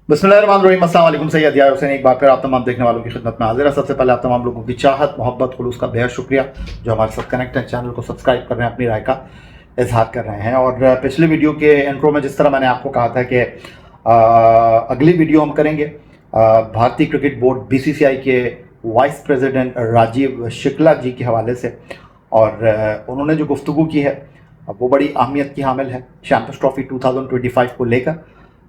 बिस्मिल्लाहिर्रहमानिर्रहीम, अस्सलाम वालेकुम। सैयद यार हुसैन एक बार फिर आप तमाम देखने वालों की खिदमत में हाजिर है। सबसे पहले आप तमाम लोगों की चाहत, मोहब्बत, खुलूस का बेहद शुक्रिया जो हमारे साथ कनेक्ट हैं, चैनल को सब्सक्राइब कर रहे हैं, अपनी राय का इजहार कर रहे हैं। और पिछली वीडियो के इंट्रो में जिस तरह मैंने आपको कहा था कि अगली वीडियो हम करेंगे भारतीय क्रिकेट बोर्ड BCCI के वाइस प्रेसिडेंट राजीव शुक्ला जी के हवाले से। और उन्होंने जो गुफ्तगू की है वो बड़ी अहमियत की हामिल है चैंपियंस ट्रॉफी 2025 को लेकर।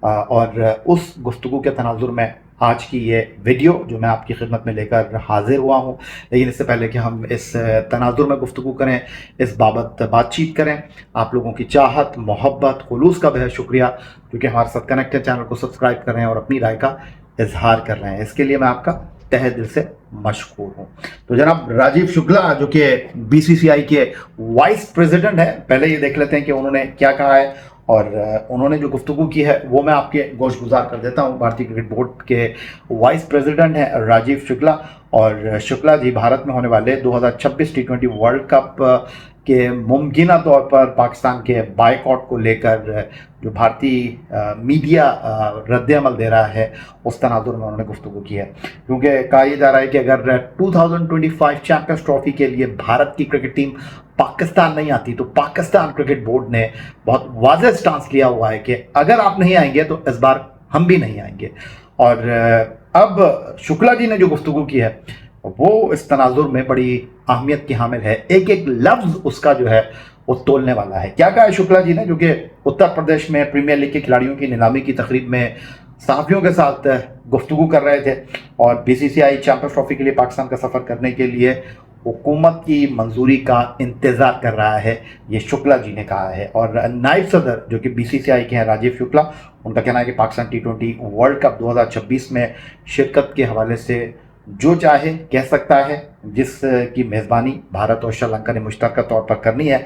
और उस गुफ्तगू के तनाजुर में आज की ये वीडियो जो मैं आपकी खिदमत में लेकर हाजिर हुआ हूँ। लेकिन इससे पहले कि हम इस तनाजुर में गुफ्तगू करें, इस बाबत बातचीत करें, आप लोगों की चाहत, मोहब्बत, खुलूस का बेहद शुक्रिया क्योंकि हमारे साथ कनेक्ट है, चैनल को सब्सक्राइब कर रहे हैं और अपनी राय का इजहार कर रहे हैं। इसके लिए मैं आपका तहे दिल से मशकूर हूँ। तो जनाब राजीव शुक्ला जो कि BCCI के वाइस प्रेसिडेंट है, पहले ये देख लेते हैं कि उन्होंने क्या कहा है और उन्होंने जो गुफ्तगू की है वो मैं आपके गोश गुजार कर देता हूँ। भारतीय क्रिकेट बोर्ड के वाइस प्रेसिडेंट हैं राजीव शुक्ला। और शुक्ला जी भारत में होने वाले 2026 T20 वर्ल्ड कप के मुमकिना तौर पर पाकिस्तान के बायकॉट को लेकर जो भारतीय मीडिया रद्द-ए-अमल दे रहा है उस तनाजुर में उन्होंने गुफ्तगू की है। क्योंकि कहा यह जा रहा है कि अगर 2025 चैंपियंस ट्रॉफी के लिए भारत की क्रिकेट टीम पाकिस्तान नहीं आती तो पाकिस्तान क्रिकेट बोर्ड ने बहुत वाज़ेह स्टांस लिया हुआ है कि अगर आप नहीं आएंगे तो इस बार हम भी नहीं आएंगे। और अब शुक्ला जी ने जो गुफ्तगू की है वो इस तनाजुर में बड़ी अहमियत की हामिल है। एक एक लफ्ज उसका जो है वो तोलने वाला है। क्या कहा है शुक्ला जी ने, जो कि उत्तर प्रदेश में प्रीमियर लीग के खिलाड़ियों की नीलामी की तकरीब में सहाफ़ियों के साथ गुफ्तगू कर रहे थे। और BCCI चैंपियंस ट्रॉफी के लिए पाकिस्तान का सफ़र करने के लिए हुकूमत की मंजूरी का इंतज़ार कर रहा है, ये शुक्ला जी ने कहा है। और नायब सदर जो कि BCCI के हैं राजीव शुक्ला, उनका कहना है कि पाकिस्तान T20 वर्ल्ड कप 2026 में शिरकत के हवाले से जो चाहे कह सकता है, जिसकी मेज़बानी भारत और श्रीलंका ने मुश्तरका तौर पर करनी है।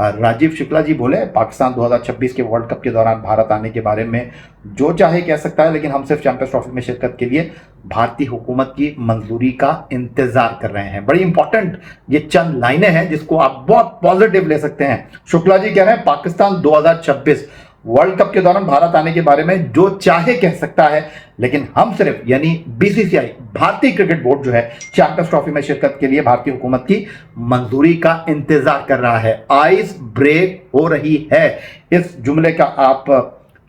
राजीव शुक्ला जी बोले पाकिस्तान 2026 के वर्ल्ड कप के दौरान भारत आने के बारे में जो चाहे कह सकता है, लेकिन हम सिर्फ चैंपियंस ट्रॉफी में शिरकत के लिए भारतीय हुकूमत की मंजूरी का इंतजार कर रहे हैं। बड़ी इंपॉर्टेंट ये चंद लाइनें हैं जिसको आप बहुत पॉजिटिव ले सकते हैं। शुक्ला जी कह रहे हैं पाकिस्तान 2026 वर्ल्ड कप के दौरान भारत आने के बारे में जो चाहे कह सकता है, लेकिन हम सिर्फ यानी BCCI भारतीय क्रिकेट बोर्ड जो है चैंपियंस ट्रॉफी में शिरकत के लिए भारतीय हुकूमत की मंजूरी का इंतजार कर रहा है। आइस ब्रेक हो रही है, इस जुमले का आप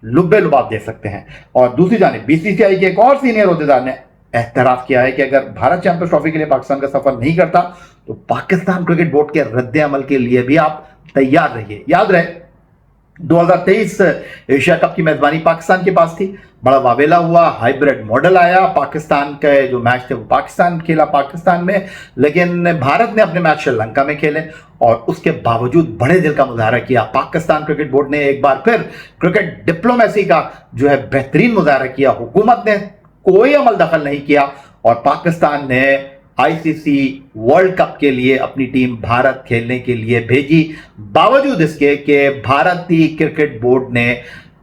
लुब्बे लुबाब दे सकते हैं। और दूसरी जानिब BCCI के एक और सीनियर ओहदेदार ने एहतराफ किया है कि अगर भारत चैंपियंस ट्रॉफी के लिए पाकिस्तान का सफर नहीं करता तो पाकिस्तान क्रिकेट बोर्ड के रद्द-ए-अमल के लिए भी आप तैयार रहिए। याद रहे 2023 एशिया कप की मेजबानी पाकिस्तान के पास थी, बड़ा वावेला हुआ, हाइब्रिड मॉडल आया, पाकिस्तान के जो मैच थे वो पाकिस्तान खेला पाकिस्तान में, लेकिन भारत ने अपने मैच श्रीलंका में खेले और उसके बावजूद बड़े दिल का मुजाहरा किया। पाकिस्तान क्रिकेट बोर्ड ने एक बार फिर क्रिकेट डिप्लोमेसी का जो है बेहतरीन मुजाहरा किया। हुकूमत ने कोई अमल दखल नहीं किया और पाकिस्तान ने ICC वर्ल्ड कप के लिए अपनी टीम भारत खेलने के लिए भेजी, बावजूद इसके कि भारतीय क्रिकेट बोर्ड ने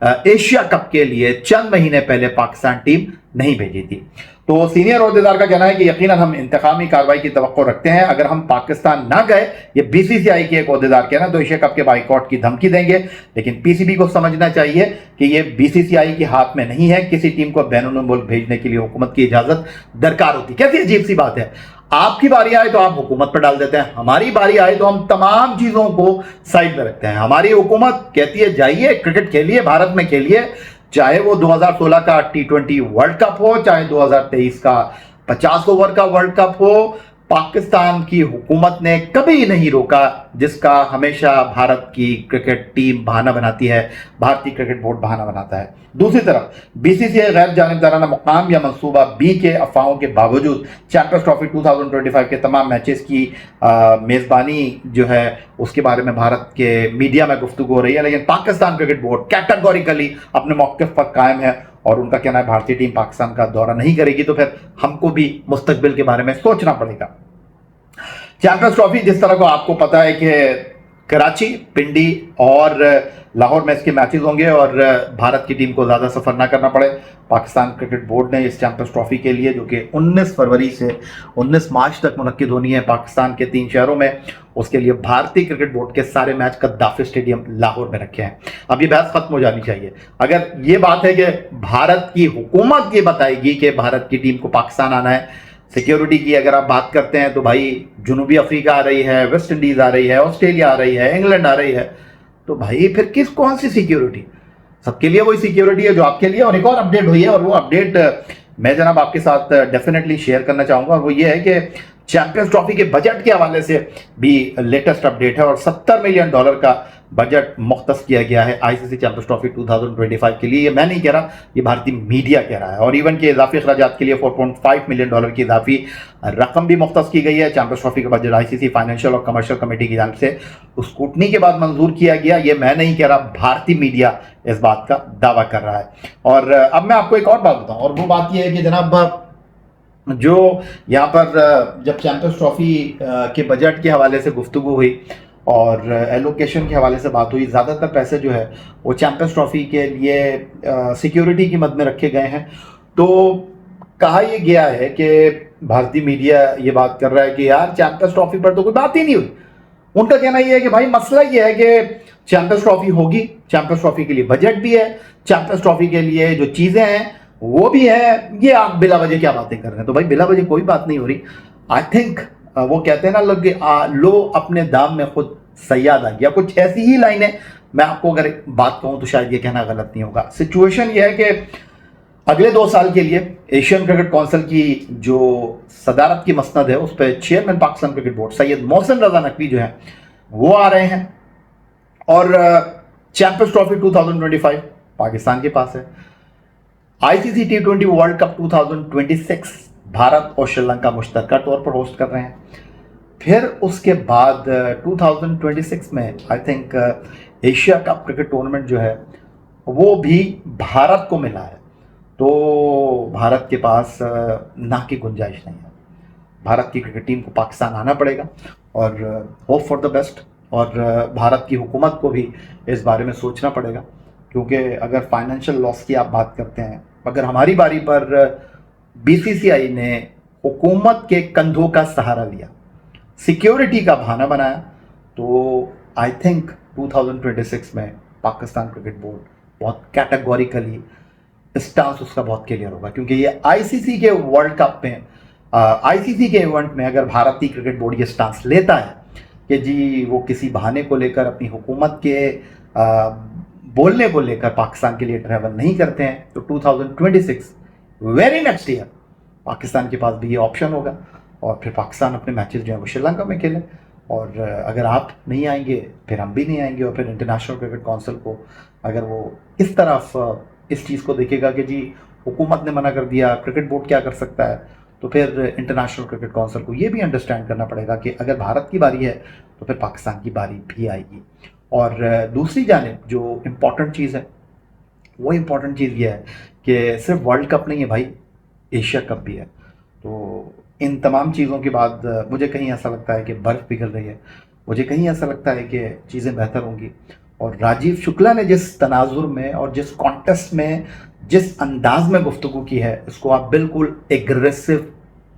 एशिया कप के लिए चंद महीने पहले पाकिस्तान टीम नहीं भेजी थी। तो सीनियर ओहदेदार का कहना है कि यकीनन हम इंतकामी कार्रवाई की तवक्को रखते हैं। अगर हम पाकिस्तान ना गए, ये BCCI के एक ओहदेदार कहना, तो एशिया कप के बाइकॉट की धमकी देंगे। लेकिन PCB को समझना चाहिए कि ये BCCI के हाथ में नहीं है। किसी टीम को बैरून मुल्क भेजने के लिए हुकूमत की इजाजत दरकार होती। कैसी अजीब सी बात है, आपकी बारी आए तो आप हुकूमत पर डाल देते हैं, हमारी बारी आए तो हम तमाम चीजों को साइड में रखते हैं। हमारी हुकूमत कहती है जाइए क्रिकेट खेलिए, भारत में खेलिए, चाहे वो 2016 का T20 वर्ल्ड कप हो, चाहे 2023 का 50 ओवर का वर्ल्ड कप हो। पाकिस्तान की हुकूमत ने कभी नहीं रोका, जिसका हमेशा भारत की क्रिकेट टीम बहाना बनाती है, भारतीय क्रिकेट बोर्ड बहाना बनाता है। दूसरी तरफ BCCI गैर जानिबदाराना मुकाम या मंसूबा B के अफवाहों के बावजूद चैंपियंस ट्रॉफी 2025 के तमाम मैचेस की मेज़बानी जो है उसके बारे में भारत के मीडिया में गुफ्तगू हो रही है। लेकिन पाकिस्तान क्रिकेट बोर्ड कैटेगोरिकली अपने मौक़िफ़ पर कायम है और उनका कहना है भारतीय टीम पाकिस्तान का दौरा नहीं करेगी तो फिर हमको भी मुस्तकबिल के बारे में सोचना पड़ेगा। चैंपियंस ट्रॉफी जिस तरह को आपको पता है कि कराची, पिंडी और लाहौर में इसके मैचेस होंगे और भारत की टीम को ज़्यादा सफ़र ना करना पड़े। पाकिस्तान क्रिकेट बोर्ड ने इस चैंपियंस ट्रॉफी के लिए, जो कि 19 फरवरी से 19 मार्च तक मुनक्किद होनी है पाकिस्तान के 3 शहरों में, उसके लिए भारतीय क्रिकेट बोर्ड के सारे मैच कद्दाफी स्टेडियम लाहौर में रखे हैं। अब ये बहस खत्म हो जानी चाहिए। अगर ये बात है कि भारत की हुकूमत ये बताएगी कि भारत की टीम को पाकिस्तान आना है, सिक्योरिटी की अगर आप बात करते हैं तो भाई जनूबी अफ्रीका आ रही है, वेस्ट इंडीज आ रही है, ऑस्ट्रेलिया आ रही है, इंग्लैंड आ रही है, तो भाई फिर कौन सी सिक्योरिटी? सबके लिए वही सिक्योरिटी है जो आपके लिए। और एक और अपडेट हुई है और वो अपडेट मैं जनाब आपके साथ डेफिनेटली शेयर करना चाहूंगा, और वो ये है कि चैंपियंस ट्रॉफी के बजट के हवाले से भी लेटेस्ट अपडेट है और $70 मिलियन का बजट मुख्तस किया गया है आईसीसी चैंपियंस ट्रॉफी 2025 के लिए। ये मैं नहीं कह रहा, ये भारतीय मीडिया कह रहा है। और इवन के इजाफी अखराजात के लिए $4.5 मिलियन की इजाफी रकम भी मुख्तस की गई है। चैंपियंस ट्रॉफी का बजट आईसीसी फाइनेंशियल और कमर्शियल कमेटी की जानिब से स्कूटनी के बाद मंजूर किया गया। ये मैं नहीं कह रहा, भारतीय मीडिया इस बात का दावा कर रहा है। और अब मैं आपको एक और बात बताऊं, और वो बात यह है कि जनाब जो यहाँ पर जब चैंपियंस ट्रॉफी के बजट के हवाले से गुफ्तगू हुई और एलोकेशन के हवाले से बात हुई, ज़्यादातर पैसे जो है वो चैंपियंस ट्रॉफी के लिए सिक्योरिटी की मद में रखे गए हैं। तो कहा यह गया है कि भारतीय मीडिया ये बात कर रहा है कि यार चैंपियंस ट्रॉफी पर तो कोई बात ही नहीं हुई। उनका कहना यह है कि भाई मसला ये है कि चैंपियंस ट्रॉफी होगी, चैंपियंस ट्रॉफी के लिए बजट भी है, चैंपियंस ट्रॉफी के लिए जो चीज़ें हैं वो भी है, ये आप बिला वजह क्या बातें कर रहे हैं? तो भाई बिला वजह कोई बात नहीं हो रही। आई थिंक वो कहते हैं ना लोग, लो अपने दाम में खुद सयाद आ गया, कुछ ऐसी ही लाइन है। मैं आपको अगर बात कहूं तो शायद ये कहना गलत नहीं होगा। सिचुएशन ये है कि अगले 2 साल के लिए एशियन क्रिकेट काउंसिल की जो सदारत की मसनद है उस पर chairman Pakistan cricket board Syed Mohsin Raza Naqvi जो है वो आ रहे हैं। और चैंपियंस ट्रॉफी 2025 पाकिस्तान के पास है। ICC T20 world cup 2026 Bharat और श्रीलंका मुश्तरका तौर पर होस्ट कर रहे हैं। फिर उसके बाद 2026 में I think Asia cup cricket tournament जो है वो भी भारत को मिला है। तो भारत के पास ना की गुंजाइश नहीं है। भारत की क्रिकेट टीम को पाकिस्तान आना पड़ेगा और होप फॉर द बेस्ट। और भारत की हुकूमत को भी इस बारे में सोचना पड़ेगा, क्योंकि अगर फाइनेंशियल लॉस की आप बात करते हैं, अगर हमारी बारी पर बीसीसीआई ने हुकूमत के कंधों का सहारा लिया, सिक्योरिटी का बहाना बनाया, तो आई थिंक 2026 में पाकिस्तान क्रिकेट बोर्ड बहुत कैटेगोरिकली स्टांस उसका बहुत क्लियर होगा। क्योंकि ये आईसीसी के वर्ल्ड कप में, आईसीसी के इवेंट में अगर भारतीय क्रिकेट बोर्ड ये स्टांस लेता है कि जी वो किसी बहाने को लेकर अपनी हुकूमत के बोलने को लेकर पाकिस्तान के लिए ट्रैवल नहीं करते हैं, तो 2026 वेरी नेक्स्ट ईयर पाकिस्तान के पास भी ये ऑप्शन होगा और फिर पाकिस्तान अपने मैचेस जो है वो श्रीलंका में खेले। और अगर आप नहीं आएंगे फिर हम भी नहीं आएंगे। और फिर इंटरनेशनल क्रिकेट काउंसिल को अगर वो इस तरफ इस चीज़ को देखेगा कि जी हुकूमत ने मना कर दिया, क्रिकेट बोर्ड क्या कर सकता है, तो फिर इंटरनेशनल क्रिकेट काउंसिल को ये भी अंडरस्टैंड करना पड़ेगा कि अगर भारत की बारी है तो फिर पाकिस्तान की बारी भी आएगी। और दूसरी जानिब जो इम्पॉर्टेंट चीज़ है वो इम्पॉर्टेंट चीज़ ये है कि सिर्फ वर्ल्ड कप नहीं है भाई, एशिया कप भी है। तो इन तमाम चीज़ों के बाद मुझे कहीं ऐसा लगता है कि बर्फ़ पिघल रही है, मुझे कहीं ऐसा लगता है कि चीज़ें बेहतर होंगी। और राजीव शुक्ला ने जिस तनाजुर में और जिस कॉन्टेस्ट में जिस अंदाज में गुफ्तगू की है, इसको आप बिल्कुल एग्रेसिव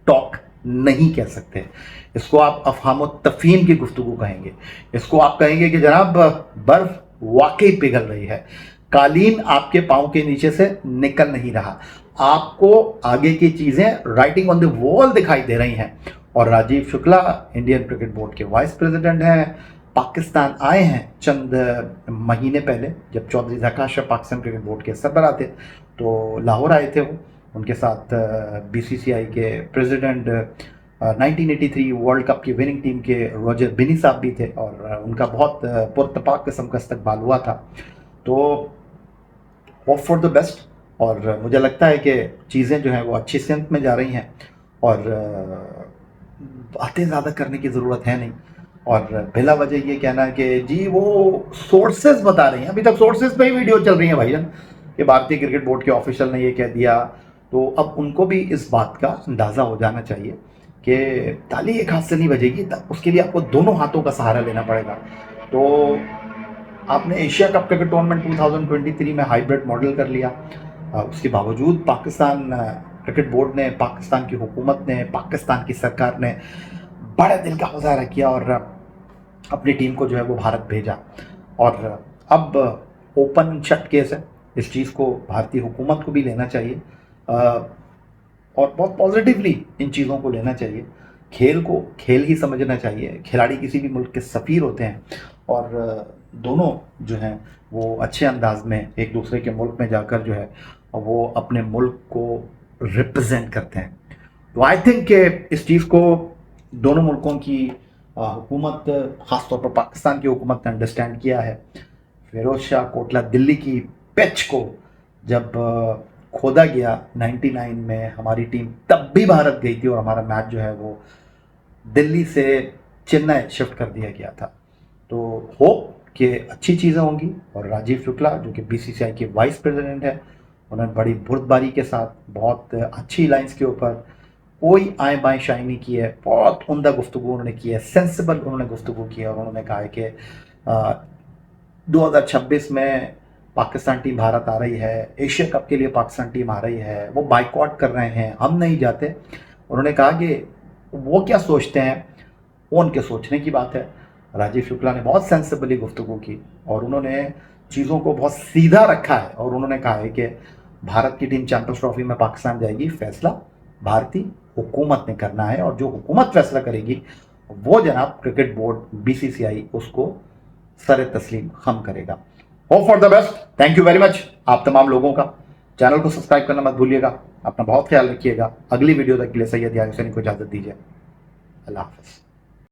टॉक नहीं कह सकते। इसको आप अफहाम और तफहीम की गुफ्तगू कहेंगे। इसको आप कहेंगे कि जनाब बर्फ वाकई पिघल रही है, कालीन आपके पाँव के नीचे से निकल नहीं रहा, आपको आगे की चीज़ें राइटिंग ऑन द वॉल दिखाई दे रही हैं। और Rajiv Shukla Indian cricket board के वाइस प्रेसिडेंट हैं, पाकिस्तान आए हैं चंद महीने पहले जब चौधरी ज़का अशरफ पाकिस्तान क्रिकेट बोर्ड के सरबराह थे, तो लाहौर आए थे वो। उनके साथ बीसीसीआई के प्रेसिडेंट 1983 वर्ल्ड कप की विनिंग टीम के रॉजर बिनी साहब भी थे और उनका बहुत पुरतपाक किस्म का इस्तकबाल हुआ था। तो होप फॉर द बेस्ट। और मुझे लगता है कि चीज़ें जो हैं वो अच्छी सिमत में जा रही हैं और बातें ज़्यादा करने की ज़रूरत है नहीं। और बिला वजह ये कहना है कि जी वो सोर्सेज बता रही हैं, अभी तक सोर्सेज पे ही वीडियो चल रही हैं भाईजान कि भारतीय क्रिकेट बोर्ड के ऑफिशियल ने ये कह दिया, तो अब उनको भी इस बात का अंदाज़ा हो जाना चाहिए कि ताली एक हाथ से नहीं बजेगी, उसके लिए आपको दोनों हाथों का सहारा लेना पड़ेगा। तो आपने एशिया कप क्रिकेट टूर्नामेंट 2023 में हाइब्रिड मॉडल कर लिया। उसके बावजूद पाकिस्तान क्रिकेट बोर्ड ने, पाकिस्तान की हुकूमत ने, पाकिस्तान की सरकार ने बड़े दिल का मुजाहरा किया और अपनी टीम को जो है वो भारत भेजा। और अब ओपन शट केस है, इस चीज़ को भारतीय हुकूमत को भी लेना चाहिए और बहुत पॉजिटिवली इन चीज़ों को लेना चाहिए। खेल को खेल ही समझना चाहिए। खिलाड़ी किसी भी मुल्क के सफ़ीर होते हैं और दोनों जो हैं वो अच्छे अंदाज में एक दूसरे के मुल्क में जाकर जो है वो अपने मुल्क को रिप्रेजेंट करते हैं। तो आई थिंक कि इस चीज़ को दोनों मुल्कों की हुकूमत, ख़ासतौर पर पाकिस्तान की हुकूमत ने अंडरस्टैंड किया है। फिरोज शाह कोटला दिल्ली की पिच को जब खोदा गया 99 में, हमारी टीम तब भी भारत गई थी और हमारा मैच जो है वो दिल्ली से चेन्नई शिफ्ट कर दिया गया था। तो होप कि अच्छी चीज़ें होंगी। और राजीव शुक्ला जो कि बीसीसीआई के वाइस प्रेसिडेंट है, उन्होंने बड़ी बुर्दबारी के साथ बहुत अच्छी लाइंस के ऊपर कोई आए बाएँ शाई नहीं की है, बहुत उम्दा गुफ्तगू उन्होंने की है, सेंसिबल उन्होंने गुफ्तगू की है। और उन्होंने कहा है कि 2026 में पाकिस्तान टीम भारत आ रही है, एशिया कप के लिए पाकिस्तान टीम आ रही है, वो बाइकआउट कर रहे हैं, हम नहीं जाते। उन्होंने कहा कि वो क्या सोचते हैं वो उनके सोचने की बात है। राजीव शुक्ला ने बहुत सेंसिबली गुफ्तगू की और उन्होंने चीज़ों को बहुत सीधा रखा है और उन्होंने कहा है कि भारत की टीम चैंपियंस ट्रॉफी में पाकिस्तान जाएगी, फैसला भारतीय हुकूमत ने करना है और जो हुकूमत फैसला करेगी वो जनाब क्रिकेट बोर्ड बीसीसीआई उसको सर तस्लीम खम करेगा। Hope for the best. Thank you very much आप तमाम लोगों का। चैनल को सब्सक्राइब करना मत भूलिएगा। अपना बहुत ख्याल रखिएगा। अगली वीडियो तक के लिए सैयद यार हुसैनी को इजाज़त दीजिए। अल्लाह हाफ़िज़।